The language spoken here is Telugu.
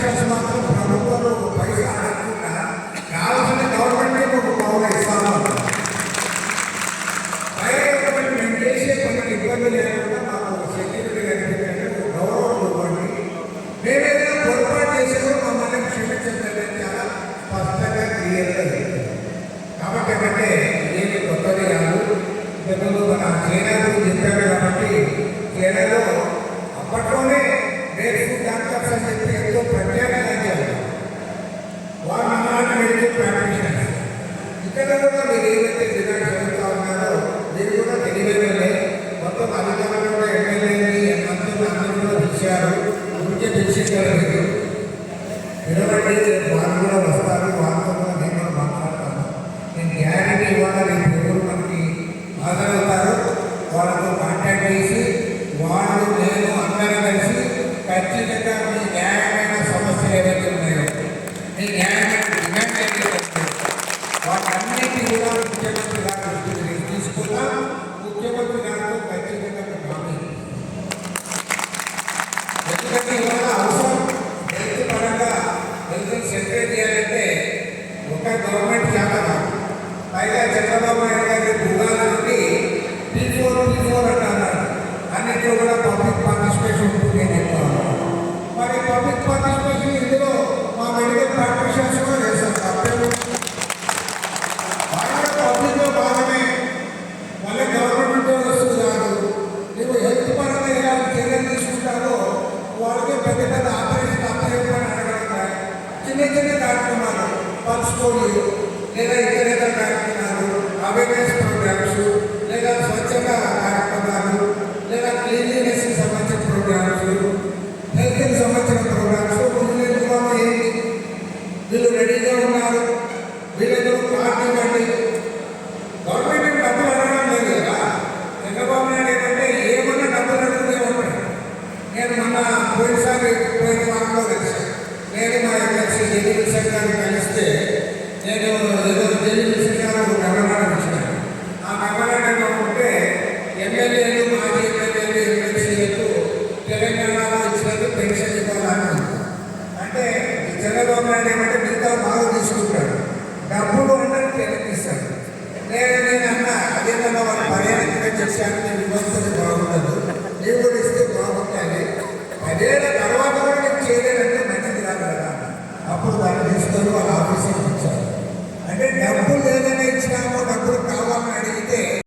ప్రాక్టీషన్స్ మాత్రం ప్రభుత్వాలు పైసా అడగకుండా కావాల్సిన గవర్నమెంట్ ఒక పౌరులు ఇస్తాము. బయట మేము చేసే కొన్ని ఇబ్బంది లేకుండా మాకు సెక్యూరిటీ కనిపించండి, గౌరవం ఇవ్వండి. మేమేదైనా పొరపాటు చేసేదో మమ్మల్ని క్షమించండి చాలా స్పష్టంగా క్లియర్గా చెప్తాం. కాబట్టి ఏంటంటే ఇదేమి కొత్తది కాదు. ఇంతకుముందు మన చైనా గురించి చెప్పారు కాబట్టి చైనాలో అప్పట్లోనే బేసిక్ డాక్టర్స్ అని చెప్పి ఎంతో ప్రత్యేకంగా చేయాలి. వాళ్ళు అన్నమాట మెడికల్ ప్రాక్టీషనర్స్. ఇక్కడ కూడా మీరు ఏవైతే జిల్లా చదువుతా ఉన్నారో మీరు కూడా తెలియలే. మొత్తం అధికారంలో ఎమ్మెల్యేని మంత్రులు అందరూ కూడా పిలిచారు. గురించి తెలిసింటారు మీరు నిలబడి వాళ్ళు కూడా వస్తారు. వాళ్ళతో కూడా నేను కూడా మాట్లాడతాను. నేను గ్యారెంటీ ఇవ్వాలి. రేపు ఎవరు మనకి హాజరవుతారు వాళ్ళతో కాంటాక్ట్ చేసి వాళ్ళు నేను అందరం కలిసి ఖచ్చితంగా మీ న్యాయమైన సమస్యలు ఏవైతే ఉన్నాయో మీ న్యాయమైన డిమాండ్ ఏదైతే వాటన్నిటి కూడా ముఖ్యమంత్రి గారు దృష్టికి తీసుకుంటాం. ముఖ్యమంత్రి గారితో ఖచ్చితంగా హామీ. ఎందుకంటే ఇవాళ అవసరం హెల్త్ పరంగా హెల్త్ సెంటర్ చేయాలంటే ఒక గవర్నమెంట్ చాలా కాదు. పైగా చంద్రబాబు నాయుడు గారి భూగాల నుండి P4 అంటున్నారు. అన్నింటిలో కూడా పబ్లిక్ పార్టిసిపేషన్ ఉంటుంది అని చెప్తాను. మరి పబ్లిక్ పార్టిసిపేషన్ ఇందులో మా మెడికల్ ప్రాక్టీషనర్స్ కూడా చేస్తారు. తప్పేమో వాళ్ళు పబ్లిక్లో భాగమే. మళ్ళీ గవర్నమెంట్ వస్తుంది కాదు. నువ్వు హెల్త్ పరంగా ఎలాంటి చర్యలు తీసుకుంటారో వాళ్ళకి పెద్ద పెద్ద ఆపరేషన్ అప్పచెప్పని అడగడం. చిన్న చిన్న కార్యక్రమాలు పల్స్ పోలియో లేదా ఇతర కార్యక్రమాలు, అవేర్నెస్ ప్రోగ్రామ్స్ లేదా స్వచ్ఛంగా కార్యక్రమాలు లేదా క్లీన్లీనెస్కి సంబంధించిన ప్రోగ్రామ్స్, హెల్త్కి సంబంధించిన ప్రోగ్రామ్స్ ఏంటి వీళ్ళు రెడీగా ఉన్నారు. వీళ్ళతో కార్డు ఇవ్వండి. గవర్నమెంట్ డబ్బులు అడగడం లేదు కదా. చంద్రబాబు నాయుడు ఏంటంటే ఏమన్నా డబ్బులు అడుగుతూనే ఉంటాడు. నేను మొన్న పోయినసారి పోయిన వారంలో కలిసాను. నేను మా ఎమ్మెల్సీ జగదీశ్వర్ గారిని కలిస్తే నేను ఏదో జగదీశ్వర్ గారు ఒక మెమరాండం ఇచ్చినాను. ఆ మెమరాండంలో ఉంటే ఎమ్మెల్యేలు మాజీ ఎమ్మెల్యేలు ఎమ్మెల్సీలకు తెలంగాణలో ఇచ్చినందుకు పెన్షన్ ఇవ్వాలని. అంటే చంద్రబాబు నాయుడు ఏమంటే మిగతా బాగా తీసుకుంటాడు, డబ్బులు అన్నది వెనక్కిస్తాడు. నేను అన్నా అదేవిధంగా వాళ్ళు పర్యాటకంగా చేశాను.